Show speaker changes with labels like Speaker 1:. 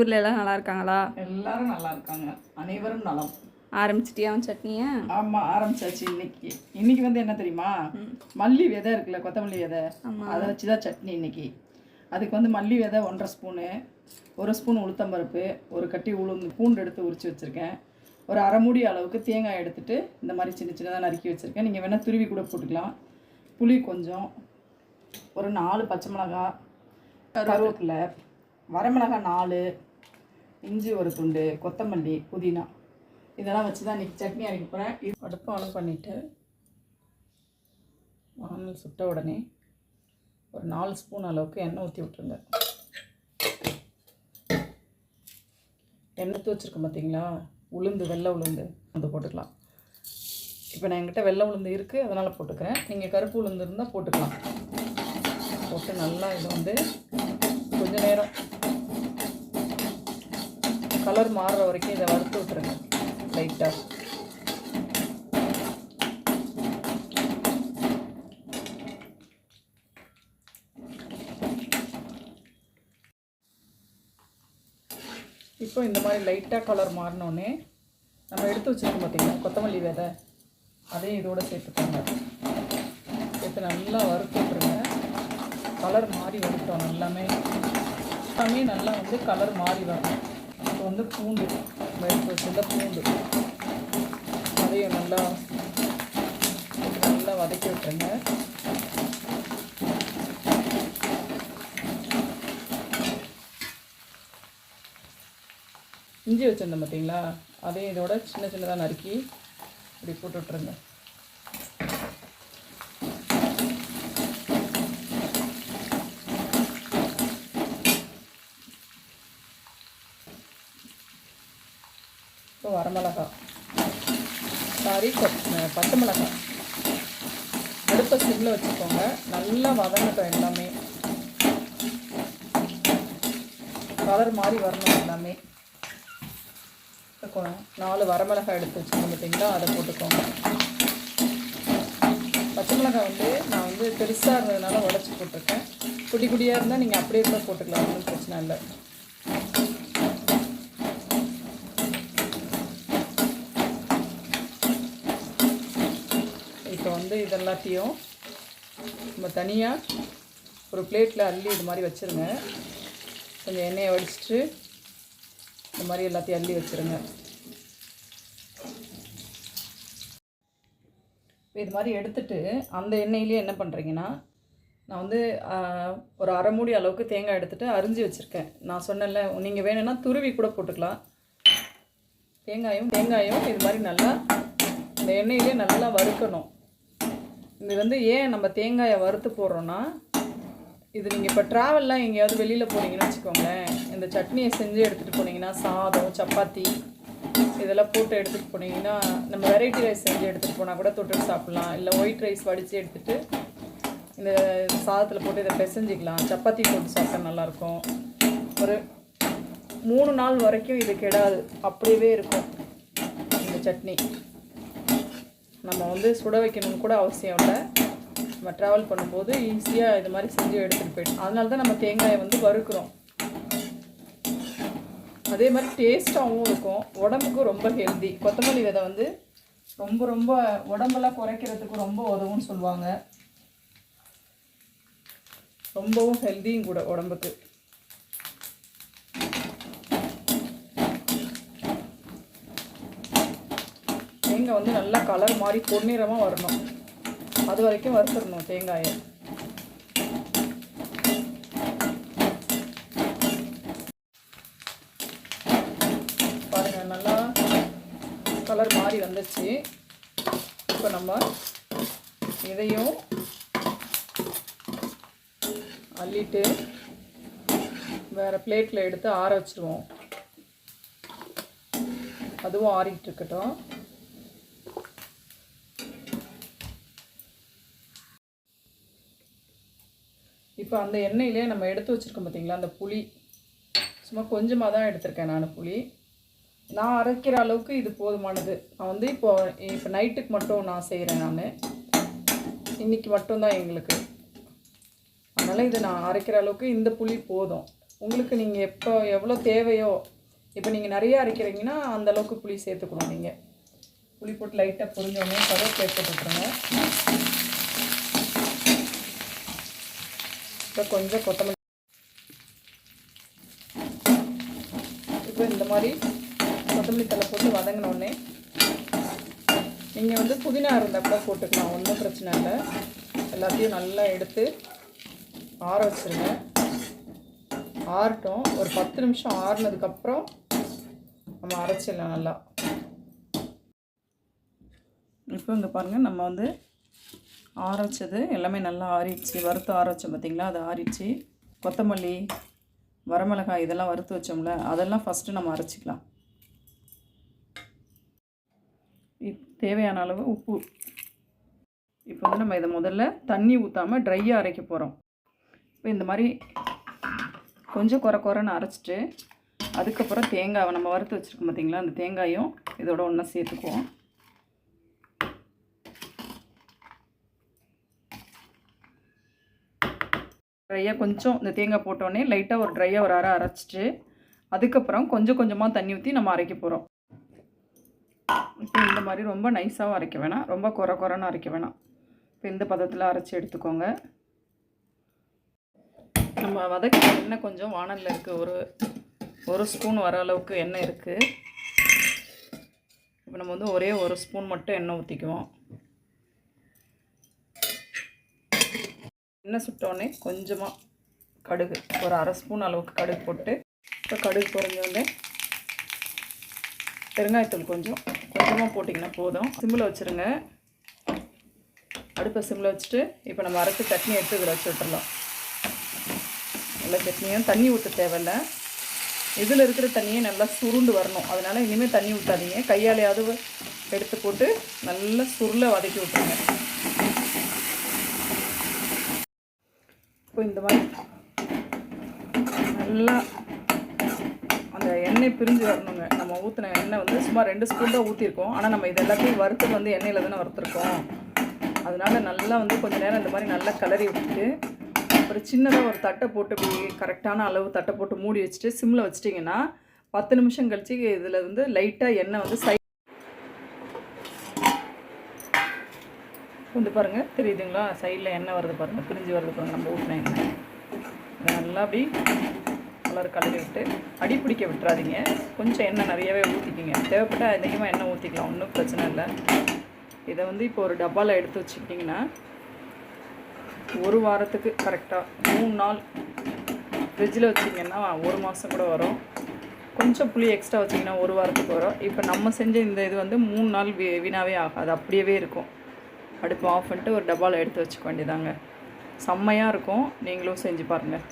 Speaker 1: ஊரில் எல்லாம் நல்லா இருக்காங்களா?
Speaker 2: எல்லாரும் நல்லா இருக்காங்க. அனைவரும் நலம்.
Speaker 1: ஆரம்பிச்சிட்டியா சட்னியை?
Speaker 2: ஆமாம், ஆரம்பிச்சாச்சு. இன்னைக்கு வந்து என்ன தெரியுமா, மல்லி விதை இருக்குல்ல, கொத்தமல்லி விதை, அதை வச்சு தான் சட்னி இன்னைக்கு. அதுக்கு வந்து மல்லி விதை 1.5 ஸ்பூனு, 1 ஸ்பூன் உளுத்தம்பருப்பு, ஒரு கட்டி பூண்டு எடுத்து உரித்து வச்சுருக்கேன், ஒரு அரை மூடி அளவுக்கு தேங்காய் எடுத்துகிட்டு இந்த மாதிரி சின்ன சின்னதாக நறுக்கி வச்சுருக்கேன். நீங்கள் வேணால் துருவி கூட போட்டுக்கலாம். புளி கொஞ்சம், ஒரு 4 பச்சை மிளகாய், கருவேப்பிலை, வரமிளகாய் 4, இஞ்சி ஒரு துண்டு, கொத்தமல்லி, புதினா, இதெல்லாம் வச்சு தான் இன்றைக்கி சட்னி அரைக்க போகிறேன். இது அடுப்பு ஆன் பண்ணிவிட்டு வானல் சுட்ட உடனே ஒரு 4 ஸ்பூன் அளவுக்கு எண்ணெய் ஊற்றி விட்டுருங்க. எண்ணெய் ஊற்றி வச்சுருக்கோம் பார்த்தீங்களா, உளுந்து, வெள்ளை உளுந்து, அது போட்டுக்கலாம். இப்போ நான் என்கிட்ட வெள்ளை உளுந்து இருக்குது, அதனால் போட்டுக்கிறேன். நீங்கள் கருப்பு உளுந்து இருந்தால் போட்டுக்கலாம். போட்டு நல்லா இதை வந்து கொஞ்ச நேரம் கலர் மாறுற வரைக்கும் இதை வறுத்து விட்டுருங்க லைட்டாக. இப்போ இந்த மாதிரி லைட்டாக கலர் மாறினோடனே நம்ம எடுத்து வச்சுருக்கோம் பார்த்தீங்கன்னா கொத்தமல்லி விதை, அதையும் இதோடு சேர்த்துக்கோங்க. சேர்த்து நல்லா வறுத்து விட்டுருங்க. கலர் மாறி வரட்டும். எல்லாமே நல்லா வந்து கலர் மாறி வரணும். இப்போ வந்து பூண்டு எடுத்து வச்சுருந்த பூண்டு, அதையும் நல்லா வதக்கி விட்டுருங்க. இஞ்சி வச்சுருந்தேன் பார்த்தீங்களா, அதையும் இதோட சின்ன சின்னதாக நறுக்கி இப்படி போட்டு விட்ருங்க. இப்போ வரமிளகாய், பச்சை மிளகாய் அடுப்பை சிம்மில் வச்சுக்கோங்க. நல்லா வதங்கட்டும். எல்லாமே கலர் மாதிரி வரணும். எல்லாமே 4 வரமிளகாய் எடுத்து வச்சுக்கோங்க பார்த்தீங்களா, அதை போட்டுக்கோங்க. பச்சை மிளகாய் வந்து நான் வந்து பெருசாக இருந்ததுனால உடச்சி போட்டிருக்கேன். குட்டி குட்டியாக இருந்தால் நீங்கள் அப்படியே கூட போட்டுக்கலாம், ஒன்றும் பிரச்சனை இல்லை. இப்போ வந்து இதெல்லாத்தையும் நம்ம தனியாக ஒரு பிளேட்டில் அள்ளி இது மாதிரி வச்சுருங்க. கொஞ்சம் எண்ணெயை வடிச்சிட்டு இந்த மாதிரி எல்லாத்தையும் அள்ளி வச்சுருங்க. இது மாதிரி எடுத்துட்டு அந்த எண்ணெயிலே என்ன பண்ணுறீங்கன்னா, நான் வந்து ஒரு அரை மூடி அளவுக்கு தேங்காய் எடுத்துகிட்டு அரிஞ்சு வச்சுருக்கேன். நான் சொன்னேன்ல, நீங்கள் வேணும்னா துருவி கூட போட்டுக்கலாம். தேங்காயும் இது மாதிரி நல்லா இந்த எண்ணெயிலே நல்லா வறுக்கணும். இது வந்து ஏன் நம்ம தேங்காயை வறுத்து போடுறோன்னா, இது நீங்கள் இப்போ ட்ராவல்லாம் எங்கேயாவது வெளியில் போனீங்கன்னு வச்சுக்கோங்களேன், இந்த சட்னியை செஞ்சு எடுத்துகிட்டு போனீங்கன்னா சாதம், சப்பாத்தி இதெல்லாம் போட்டு எடுத்துகிட்டு போனீங்கன்னா, நம்ம வெரைட்டி ரைஸ் செஞ்சு எடுத்துகிட்டு போனால் கூட தொட்டுட்டு சாப்பிட்லாம். இல்லை ஒயிட் ரைஸ் வடித்து எடுத்துகிட்டு இந்த சாதத்தில் போட்டு இதை பிசைஞ்சிக்கலாம். சப்பாத்தி போட்டு சாப்பிட்டா நல்லாயிருக்கும். ஒரு 3 நாள் வரைக்கும் இது கெடாது, அப்படியே இருக்கும் இந்த சட்னி. நம்ம வந்து சுட வைக்கணும்னு கூட அவசியம் இல்லை. நம்ம ட்ராவல் பண்ணும்போது ஈஸியாக இது மாதிரி செஞ்சு எடுத்துகிட்டு போய்டும். அதனால தான் நம்ம தேங்காயை வந்து வறுக்கிறோம். அதே மாதிரி டேஸ்ட்டாகவும் இருக்கும், உடம்புக்கும் ரொம்ப ஹெல்தி. கொத்தமல்லி விதை வந்து ரொம்ப உடம்பெல்லாம் குறைக்கிறதுக்கு ரொம்ப உதவும்னு சொல்லுவாங்க. ரொம்பவும் ஹெல்தியும் கூட உடம்புக்கு. தேங்காய் வந்து நல்லா கலர் மாதிரி பொன்னிறமாக வரணும், அது வரைக்கும் வறுத்துடணும் தேங்காயை. பாருங்கள், நல்லா கலர் மாதிரி வந்துச்சு. இப்போ நம்ம இதையும் அள்ளிட்டு வேறு பிளேட்டில் எடுத்து ஆற வச்சுருவோம். அதுவும் ஆறிட்டு இருக்கட்டும். இப்போ அந்த எண்ணெயிலே நம்ம எடுத்து வச்சுருக்கோம் பார்த்தீங்களா, அந்த புளி சும்மா கொஞ்சமாக தான் எடுத்திருக்கேன் நான். புளி நான் அரைக்கிற அளவுக்கு இது போதுமானது. நான் வந்து இப்போ நைட்டுக்கு மட்டும் நான் செய்கிறேன். நான் இன்றைக்கி மட்டும்தான் எங்களுக்கு, அதனால் இது நான் அரைக்கிற அளவுக்கு இந்த புளி போதும். உங்களுக்கு நீங்கள் எவ்வளோ தேவையோ, இப்போ நீங்கள் நிறைய அரைக்கிறீங்கன்னா அந்தளவுக்கு புளி சேர்த்துக்கணும். நீங்கள் புளி போட்டு லைட்டாக பொரிஞ்சோடனே கருவேப்பிலை போட்டுருங்க. இப்போ கொஞ்சம் கொத்தமல்லி. இப்போ இந்த மாதிரி கொத்தமல்லி தழை போட்டு வதங்கினோடனே நீங்கள் வந்து புதினா இருந்தால் கூட போட்டுக்கலாம், ஒன்றும் பிரச்சனை இல்லை. எல்லாத்தையும் நல்லா எடுத்து ஆற வச்சுருங்க. ஆறட்டும். ஒரு 10 நிமிஷம் ஆறுனதுக்கப்புறம் நம்ம அரைச்சிடலாம் நல்லா. இப்போ இங்கே பாருங்கள், நம்ம வந்து ஆற வச்சது எல்லாமே நல்லா ஆறிடுச்சு. வறுத்து ஆற வச்சோம் பார்த்திங்களா, அது ஆறிடுச்சு. கொத்தமல்லி, வரமிளகாய் இதெல்லாம் வறுத்து வச்சோம்ல, அதெல்லாம் ஃபஸ்ட்டு நம்ம அரைச்சிக்கலாம். தேவையான அளவு உப்பு. இப்போ வந்து நம்ம இதை முதல்ல தண்ணி ஊற்றாமல் ட்ரையாக அரைக்க போகிறோம். இப்போ இந்த மாதிரி கொஞ்சம் குறைன்னு அரைச்சிட்டு அதுக்கப்புறம் தேங்காவை நம்ம வறுத்து வச்சுருக்கோம் பார்த்திங்களா, அந்த தேங்காயும் இதோட ஒன்றா சேர்த்துக்குவோம். ட்ரையாக கொஞ்சம் இந்த தேங்காய் போட்டோடனே லைட்டாக ஒரு ட்ரையாக ஒரு அரை அரைச்சிட்டு அதுக்கப்புறம் கொஞ்சம் கொஞ்சமாக தண்ணி ஊற்றி நம்ம அரைக்க போகிறோம். இப்போ இந்த மாதிரி ரொம்ப நைஸாகவும் அரைக்க வேணாம், ரொம்ப குறைன்னு அரைக்க வேணாம். இப்போ இந்த பதத்தில் அரைச்சி எடுத்துக்கோங்க. நம்ம வதக்கிற எண்ணெய் கொஞ்சம் வானலில் இருக்குது, ஒரு ஸ்பூன் வர அளவுக்கு எண்ணெய் இருக்குது. இப்போ நம்ம வந்து ஒரே ஒரு ஸ்பூன் மட்டும் எண்ணெய் ஊற்றிக்குவோம். எண்ணெய் சுட்டோடனே கொஞ்சமாக கடுகு, ஒரு அரை ஸ்பூன் அளவுக்கு கடுகு போட்டு, இப்போ கடுகு பொரிஞ்சோடனே பெருங்காயத்தூள் கொஞ்சமாக போட்டிங்கன்னா போதும். சிம்மில் வச்சுருங்க, அடுப்பை சிம்மில் வச்சுட்டு இப்போ நம்ம அரைச்சி சட்னி எடுத்து இதில் வச்சு விட்டுடலாம். நல்லா சட்னியும் தண்ணி ஊற்ற தேவையில்லை, இதில் இருக்கிற தண்ணியே நல்லா சுருண்டு வரணும். அதனால் இனிமேல் தண்ணி ஊற்றாதீங்க, கையாலையாவது எடுத்து போட்டு நல்லா சுருளை வதக்கி விட்டுருங்க. இப்போ இந்த மாதிரி நல்லா அந்த எண்ணெய் பிரிஞ்சு வரணுங்க. நம்ம ஊற்றின எண்ணெய் வந்து சும்மா 2 ஸ்பூன் தான் ஊற்றிருக்கோம். ஆனால் நம்ம இது எல்லாத்தையும் வறுத்து வந்து எண்ணெயில் தானே வறுத்துருக்கோம். அதனால் நல்லா வந்து கொஞ்சம் நேரம் இந்த மாதிரி நல்லா கிளறி விட்டுட்டு ஒரு சின்னதாக ஒரு தட்டை போட்டு இப்படி கரெக்டான அளவு தட்டை போட்டு மூடி வச்சுட்டு சிம்மில் வச்சிட்டிங்கன்னா 10 நிமிஷம் கழிச்சு இதில் வந்து லைட்டாக எண்ணெய் வந்து வந்து பாருங்கள், தெரியுதுங்களா, சைடில் எண்ணெய் வருது பாருங்கள், பிரிஞ்சு வருது பாருங்கள். நம்ம ஊற்றின எண்ணெய் நல்லா அப்படி கலரி விட்டு அடி பிடிக்க விட்டுறாதீங்க. கொஞ்சம் எண்ணெய் நிறையவே ஊற்றிக்கிங்க, தேவைப்பட்டால் அதிகமாக எண்ணெய் ஊற்றிக்கலாம், ஒன்றும் பிரச்சனை இல்லை. இதை வந்து இப்போ ஒரு டப்பாவில் எடுத்து வச்சுக்கிட்டிங்கன்னா ஒரு வாரத்துக்கு கரெக்டாக 3 நாள் ஃப்ரிட்ஜில் வச்சிங்கன்னா 1 மாதம் கூட வரும். கொஞ்சம் புளி எக்ஸ்ட்ரா வச்சிங்கன்னா 1 வாரத்துக்கு வரும். இப்போ நம்ம செஞ்ச இந்த இது வந்து 3 நாள் வீணாகவே ஆகாது, அப்படியே இருக்கும். அடுப்பு ஆஃப் பண்ணிட்டு ஒரு டப்பாவில் எடுத்து வச்சுக்க வேண்டியதாங்க. செம்மையாக இருக்கும், நீங்களும் செஞ்சு பாருங்கள்.